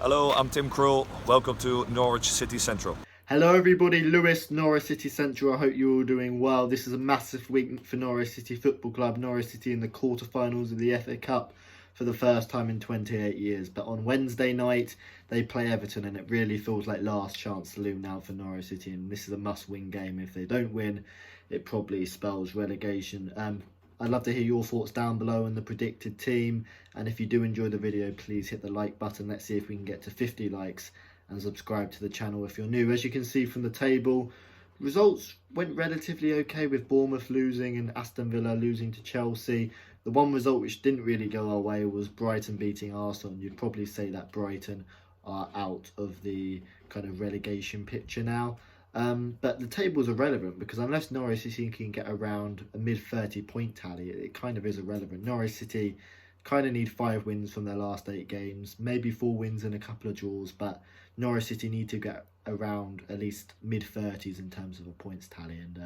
Hello, I'm Tim Krul. Welcome to Norwich City Central. Hello everybody, Lewis, Norwich City Central. I hope you're all doing well. This is a massive week for Norwich City Football Club. Norwich City in the quarter-finals of the FA Cup for the first time in 28 years. But on Wednesday night, they play Everton and it really feels like last chance saloon now for Norwich City. And this is a must-win game. If they don't win, it probably spells relegation. I'd love to hear your thoughts down below on the predicted team. And if you do enjoy the video, please hit the like button. Let's see if we can get to 50 likes. And subscribe to the channel if you're new. As you can see from the table, results went relatively okay with Bournemouth losing and Aston Villa losing to Chelsea. The one result which didn't really go our way was Brighton beating Arsenal. You'd probably say that Brighton are out of the kind of relegation picture now. But the tables are irrelevant because unless Norwich City can get around a mid-30 point tally, it kind of is irrelevant. Norwich City kind of need 5 wins from their last 8 games, maybe 4 wins and a couple of draws, but Norwich City need to get around at least mid-30s in terms of a points tally, and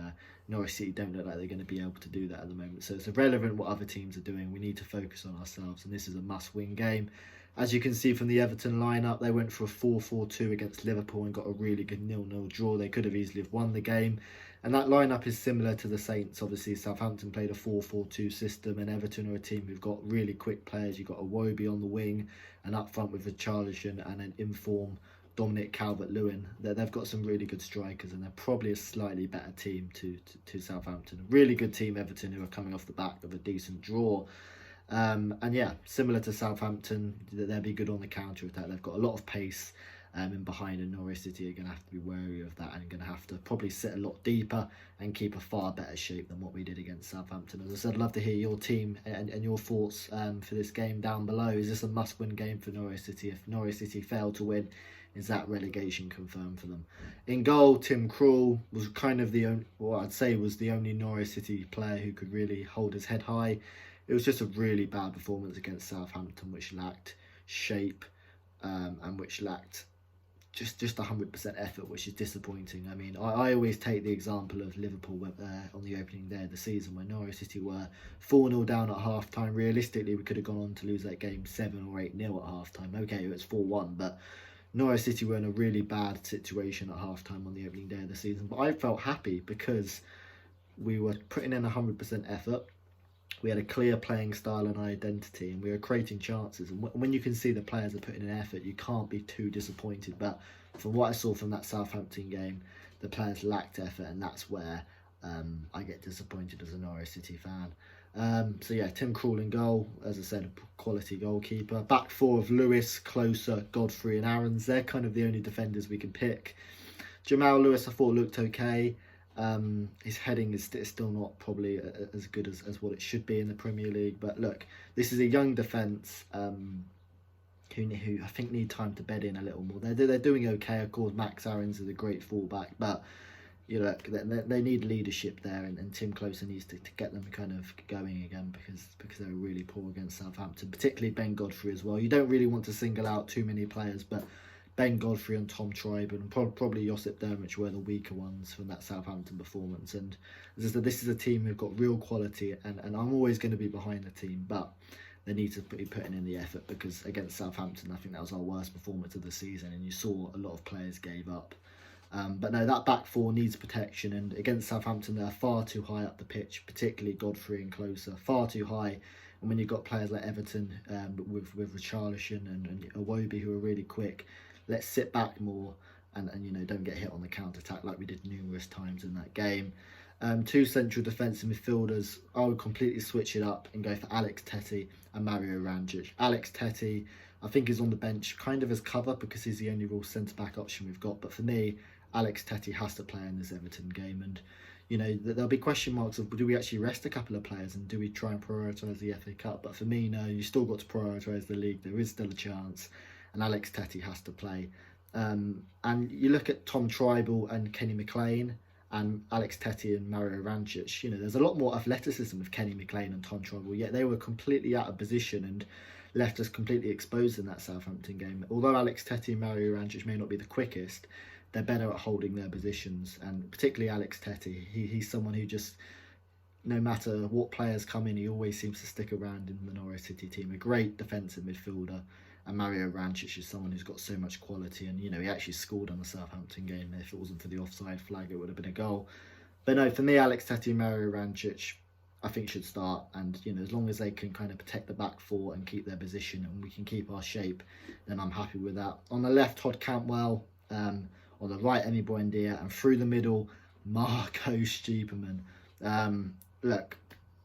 Norwich City don't look like they're going to be able to do that at the moment. So it's irrelevant what other teams are doing. We need to focus on ourselves, and this is a must-win game. As you can see from the Everton lineup, they went for a 4-4-2 against Liverpool and got a really good 0-0 draw. They could have easily have won the game. And that lineup is similar to the Saints. Obviously, Southampton played a 4-4-2 system, and Everton are a team who've got really quick players. You've got Iwobi on the wing, and up front with Richarlison and an informed Dominic Calvert-Lewin. They've got some really good strikers, and they're probably a slightly better team to Southampton. A really good team, Everton, who are coming off the back of a decent draw. And yeah, similar to Southampton, they'll be good on the counter attack. They've got a lot of pace in behind, and Norwich City are going to have to be wary of that and going to have to probably sit a lot deeper and keep a far better shape than what we did against Southampton. As I said, I'd love to hear your team and your thoughts for this game down below. Is this a must-win game for Norwich City? If Norwich City fail to win, is that relegation confirmed for them? In goal, Tim Krul was kind of the only, well, I'd say was the only Norwich City player who could really hold his head high. It was just a really bad performance against Southampton, which lacked shape and which lacked just 100% effort, which is disappointing. I mean, I always take the example of Liverpool on the opening day of the season when Norwich City were 4-0 down at half-time. Realistically, we could have gone on to lose that game 7 or 8-0 at half-time. Okay, it was 4-1, but Norwich City were in a really bad situation at half-time on the opening day of the season. But I felt happy because we were putting in 100% effort. We had a clear playing style and identity, and we were creating chances. And when you can see the players are putting in effort, you can't be too disappointed. But from what I saw from that Southampton game, the players lacked effort, and that's where I get disappointed as a Norwich City fan. So yeah, Tim Krul in goal, as I said, a quality goalkeeper. Back four of Lewis, Closer, Godfrey and Aarons. They're kind of the only defenders we can pick. Jamal Lewis, I thought, looked okay. His heading is still not probably as good as what it should be in the Premier League. But look, this is a young defence who I think need time to bed in a little more. They're doing okay. Of course, Max Aarons is a great fullback, but you know they need leadership there, and Tim Closer needs to get them kind of going again because they were really poor against Southampton, particularly Ben Godfrey as well. You don't really want to single out too many players, but Ben Godfrey and Tom Tryborn and probably Josip Dermich were the weaker ones from that Southampton performance. And as I said, this is a team who've got real quality, and I'm always going to be behind the team, but they need to be putting in the effort because against Southampton, I think that was our worst performance of the season, and you saw a lot of players gave up. But no, that back four needs protection, and against Southampton, they're far too high up the pitch, particularly Godfrey and Closer, far too high. And when you've got players like Everton with Richarlison and Iwobi who are really quick, let's sit back more and you know, don't get hit on the counter-attack like we did numerous times in that game. 2 central defensive midfielders, I would completely switch it up and go for Alex Tettey and Mario Ranjic. Alex Tettey, I think, is on the bench kind of as cover because he's the only real centre-back option we've got. But for me, Alex Tettey has to play in this Everton game. And, you know, there'll be question marks of do we actually rest a couple of players and do we try and prioritise the FA Cup? But for me, no, you still got to prioritise the league. There is still a chance. And Alex Tettey has to play. And you look at Tom Tryborn and Kenny McLean and Alex Tettey and Mario Ranjic, you know, there's a lot more athleticism with Kenny McLean and Tom Tryborn, yet they were completely out of position and left us completely exposed in that Southampton game. Although Alex Tettey and Mario Ranjic may not be the quickest, they're better at holding their positions, and particularly Alex Tettey. He's someone who just, no matter what players come in, he always seems to stick around in the Norwich City team. A great defensive midfielder. And Mario Rancic is someone who's got so much quality, and he actually scored on the Southampton game. If it wasn't for the offside flag, it would have been a goal. But no, for me, Alex Tettey and Mario Rancic, I think should start. And as long as they can kind of protect the back four and keep their position, and we can keep our shape, then I'm happy with that. On the left, Todd Cantwell. On the right, Emi Buendia, and through the middle, Marco Stiepermann. Look,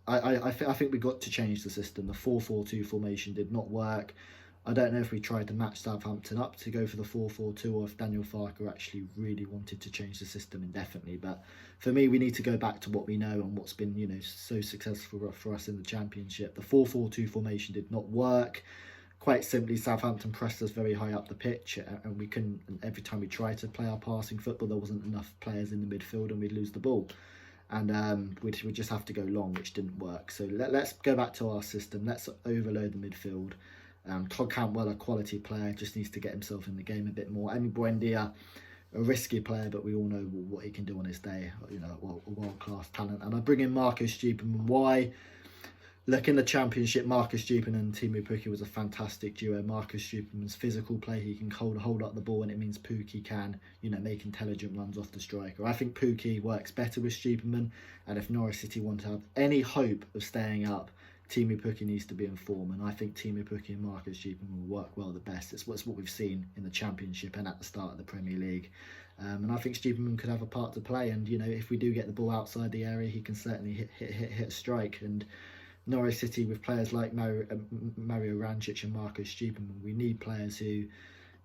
I think we got to change the system. The 4-4-2 formation did not work. I don't know if we tried to match Southampton up to go for the 4-4-2, or if Daniel Farke actually really wanted to change the system indefinitely. But for me, we need to go back to what we know and what's been, so successful for us in the Championship. The 4-4-2 formation did not work. Quite simply, Southampton pressed us very high up the pitch, and we couldn't. And every time we tried to play our passing football, there wasn't enough players in the midfield, and we'd lose the ball. And we'd just have to go long, which didn't work. So let's go back to our system. Let's overload the midfield. Todd Cantwell, a quality player, just needs to get himself in the game a bit more. Emi Buendia, a risky player, but we all know what he can do on his day. A world-class talent. And I bring in Marcus Stiepermann. Why? Look, in the Championship, Marcus Stiepermann and Teemu Pukki was a fantastic duo. Marcus Stiepermann's physical play, he can hold up the ball, and it means Pukki can, make intelligent runs off the striker. I think Pukki works better with Stiepermann, and if Norwich City want to have any hope of staying up, Teemu Pukki needs to be in form, and I think Teemu Pukki and Marcus Stiepermann will work well the best. It's what we've seen in the Championship and at the start of the Premier League. And I think Stiepermann could have a part to play, and if we do get the ball outside the area, he can certainly hit a strike. And Norwich City, with players like Mario Rancic and Marcus Stiepermann, we need players who,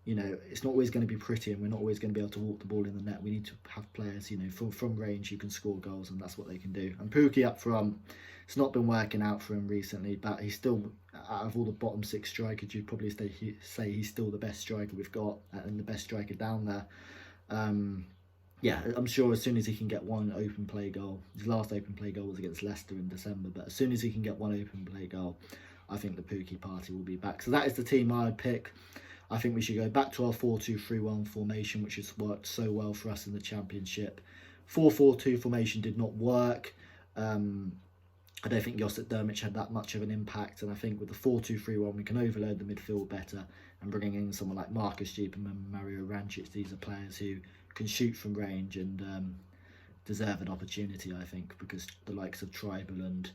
it's not always going to be pretty, and we're not always going to be able to walk the ball in the net. We need to have players, from range who can score goals, and that's what they can do. And Pukki up front, it's not been working out for him recently, but he's still, out of all the bottom six strikers, you'd probably say he's still the best striker we've got, and the best striker down there. Yeah, I'm sure as soon as he can get one open play goal, his last open play goal was against Leicester in December, but as soon as he can get one open play goal, I think the Pukki party will be back. So that is the team I would pick. I think we should go back to our 4-2-3-1 formation, which has worked so well for us in the Championship. 4-4-2 formation did not work. I don't think Josip Drmic had that much of an impact, and I think with the 4-2-3-1 we can overload the midfield better, and bringing in someone like Marcus Stiepermann and Mario Rancic, these are players who can shoot from range and deserve an opportunity, I think, because the likes of Tribal and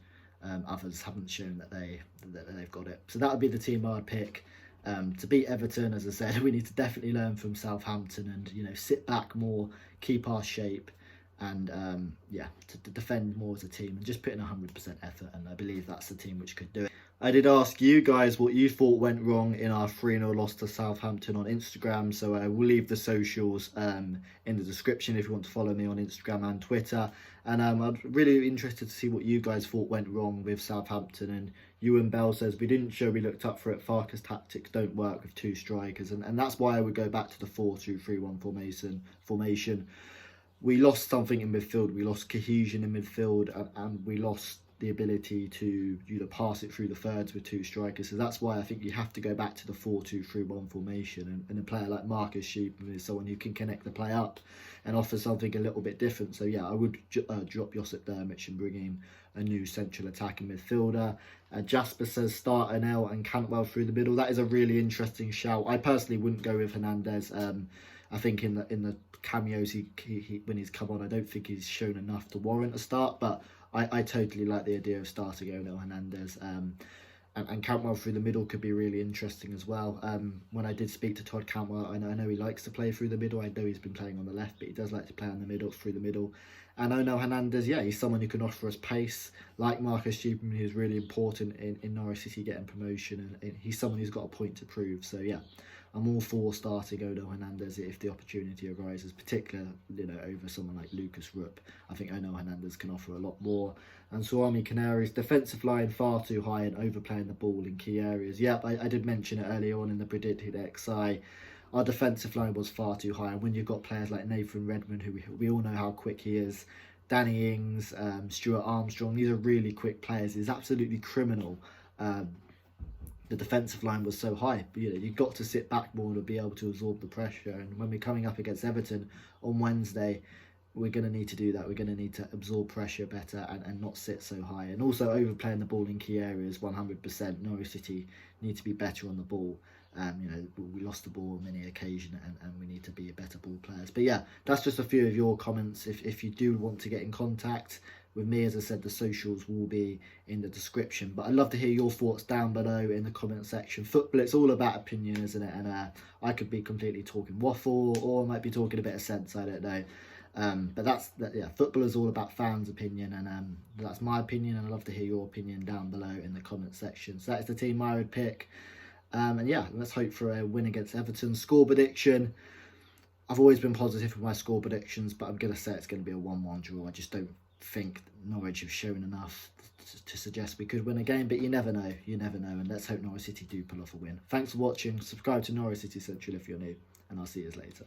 others haven't shown that they've got it. So that would be the team I'd pick. To beat Everton, as I said, we need to definitely learn from Southampton and sit back more, keep our shape, and to defend more as a team and just put in 100% effort. And I believe that's the team which could do it. I did ask you guys what you thought went wrong in our 3-0 loss to Southampton on Instagram, so I will leave the socials in the description if you want to follow me on Instagram and Twitter. And I'm really interested to see what you guys thought went wrong with Southampton. And Ewan Bell says, we didn't show we looked up for it. Farke's tactics don't work with two strikers, and that's why I would go back to the 4-2-3-1 formation. We lost something in midfield. We lost cohesion in midfield, and we lost the ability to pass it through the thirds with two strikers. So that's why I think you have to go back to the 4-2-3-1 formation, and a player like Marcus Stiepermann is someone who can connect the play up and offer something a little bit different. So yeah, I would drop Josip Drmic and bring in a new central attacking midfielder. Jasper says start Anel and Cantwell through the middle. That is a really interesting shout. I personally wouldn't go with Hernandez. I think in the cameos he when he's come on, I don't think he's shown enough to warrant a start, but I totally like the idea of starting Onel Hernandez. And Cantwell through the middle could be really interesting as well. When I did speak to Todd Cantwell, I know he likes to play through the middle. I know he's been playing on the left, but he does like to play on the middle, through the middle. And Onel Hernandez, yeah, he's someone who can offer us pace, like Marcus Stiepermann, who's really important in Norwich City getting promotion, and he's someone who's got a point to prove. So yeah, I'm all for starting Onel Hernandez if the opportunity arises, particularly over someone like Lucas Rupp. I think Onel Hernandez can offer a lot more. And Suami Canaries, defensive line far too high and overplaying the ball in key areas. Yep, I did mention it earlier on in the predicted XI. Our defensive line was far too high, and when you've got players like Nathan Redmond, who we all know how quick he is, Danny Ings, Stuart Armstrong, these are really quick players. It's absolutely criminal. The defensive line was so high, but you've got to sit back more to be able to absorb the pressure. And when we're coming up against Everton on Wednesday, we're going to need to do that. We're going to need to absorb pressure better and not sit so high. And also overplaying the ball in key areas, 100%. Norwich City need to be better on the ball. We lost the ball on many occasions, and we need to be better ball players. But yeah, that's just a few of your comments. If you do want to get in contact with me, as I said, the socials will be in the description. But I'd love to hear your thoughts down below in the comment section. Football, it's all about opinion, isn't it? And I could be completely talking waffle, or I might be talking a bit of sense, I don't know. But football is all about fans' opinion, and that's my opinion, and I'd love to hear your opinion down below in the comment section. So that's the team I would pick. And yeah, let's hope for a win against Everton. Score prediction, I've always been positive with my score predictions, but I'm going to say it's going to be a 1-1 draw. I just don't think Norwich have shown enough to suggest we could win a game, but you never know, and let's hope Norwich City do pull off a win. Thanks for watching. Subscribe to Norwich City Central if you're new, and I'll see you later.